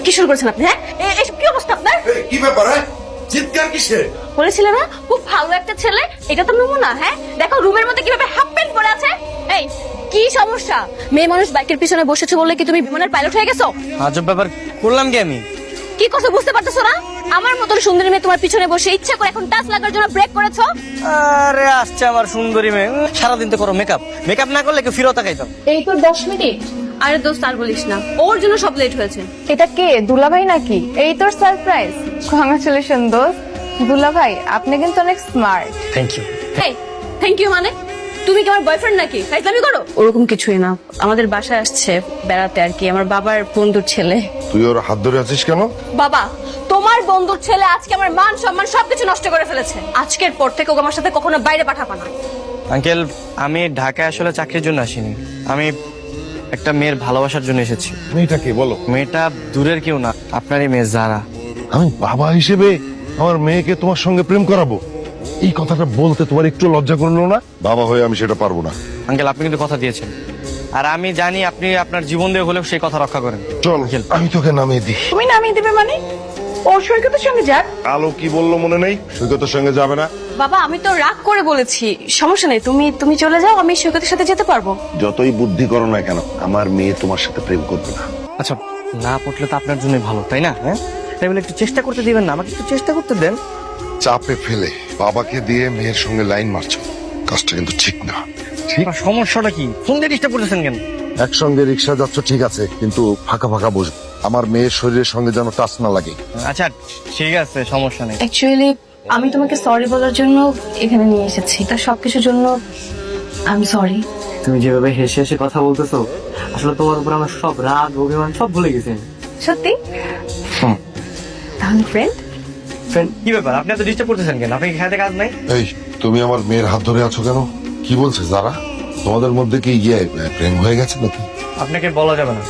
কি শুরু করেছেন আপনি? হ্যাঁ, এসব কি অবস্থা আপনার? কি ব্যাপার? চিৎকার কিসে? বলেছিলে না খুব ভালো একটা ছেলে, এটা তো নমুনা। হ্যাঁ দেখো রুমের মধ্যে কিভাবে হাফ প্যান্ট পরে আছে। এই কি সমস্যা? মেয়ে মানুষ বাইকের পিছনে বসেছে বলে কি তুমি বিমানের পাইলট হয়ে গেছো? আজব ব্যাপার করলাম কি আমি? কি করছো বুঝতে পারতেছো না? আমার মতন সুন্দরী মেয়ে তোমার পিছনে বসে ইচ্ছা করে এখন টাচ লাগার জন্য ব্রেক করেছো। আরে আসছে আমার সুন্দরী মেয়ে, সারাদিন তো করো মেকআপ, মেকআপ না করলে কেউ ফিরত তাকাইতাম। এই তো 10 মিনিট। আরে দোস্ত আর বলিস না, ওর জন্য সব লেট হয়েছে। এটা কে, দুলাভাই নাকি? এই তোর সারপ্রাইজ। কংগ্রাচুলেশন দোস্ত। দুলাভাই আপনি কিন্তু অনেক স্মার্ট। Thank you. এই থ্যাংক ইউ মানে? তুমি কি আমার বয়ফ্রেন্ড নাকি? ফাইজলামি করো? ওরকম কিছুই না, আমাদের বাসায় আসছে বেড়াতে আর কি, আমার বাবার বন্ধুর ছেলে। তুই ওর হাত ধরে আছিস কেন? বাবা, তোমার বন্ধুর ছেলে আজকে আমার মান সম্মান সবকিছু নষ্ট করে ফেলেছে। আজকের পর থেকে ওকে আমার সাথে কখনো বাইরে পাঠাবা না। আঙ্কেল, আমি ঢাকায় আসলে চাকরির জন্য আসিনি, আমি একটা মেয়ের ভালোবাসার জন্য এসেছি। মেয়েটা কে বলো? মেয়েটা দূরের কেউ না, আপনারই মেয়ে যারা। আমি বাবা হিসেবে আমার মেয়েকে তোমার সঙ্গে প্রেম করাবো, এই কথাটা বলতে তোমার একটু লজ্জা করলো না? বাবা হয়ে আমি সেটা পারবো না। আঙ্কেল, আপনি কিন্তু কথা দিয়েছেন, আর আমি জানি আপনি আপনার জীবন দিয়ে হলেও সেই কথা রক্ষা করেন। চল আমি তোকে নামিয়ে দিই। তুমি নামিয়ে দিবে মানে? ও সৈকতের সঙ্গে যাক। আলো কি বললো মনে নেই? সৈকতের সঙ্গে যাবে না। বাবা আমি তো রাগ করে বলেছি, সমস্যা নেই, তুমি চলে যাও, আমি সৈকতের সাথে যেতে পারবো। যতই বুদ্ধি করো না কেন, আমার মেয়ে তোমার সাথে প্রেম করবে না। আচ্ছা, না পড়লে তো আপনার জন্যই ভালো, তাই না? হ্যাঁ, তাই বলে একটু চেষ্টা করতে দিবেন না? আমাকে একটু চেষ্টা করতে দেন। চাপে ফেলে বাবাকে দিয়ে মেয়ের সঙ্গে লাইন মারছো, কাজটা কিন্তু ঠিক না। আপনার সমস্যাটা কি? ফোন দিয়ে ডিস্টার্ব করতেছেন কেন? একসঙ্গে রিক্সা যাচ্ছ ঠিক আছে, কিন্তু ফাঁকা ফাঁকা বসবে। আমার মেয়ের শরীরের সঙ্গে যেন টাচ না লাগে। আচ্ছা ঠিক আছে, সমস্যা নেই। অ্যাকচুয়ালি আমি তোমাকে সরি বলার জন্য এখানে নিয়ে এসেছি, তার সবকিছুর জন্য আমি সরি। তুমি যেভাবে হেসে হেসে কথা বলতেছো, আসলে তোমার উপর আমার সব রাগ অভিমান সব ভুলে গেছি। সত্যি? তাহলে ফ্রেন্ড? ফ্রেন্ড, কি ব্যাপার, আপনি এত ডিস্টার্ব করতেছেন কেন? আপনি কি খেতে কাজ নাই? এই তুমি আমার মেয়ের হাত ধরে আছো কেন? কি বলছে যারা? তোমাদের মধ্যে কি গিয়ে প্রেম হয়ে গেছে নাকি? আপনাকে বলা যাবে না।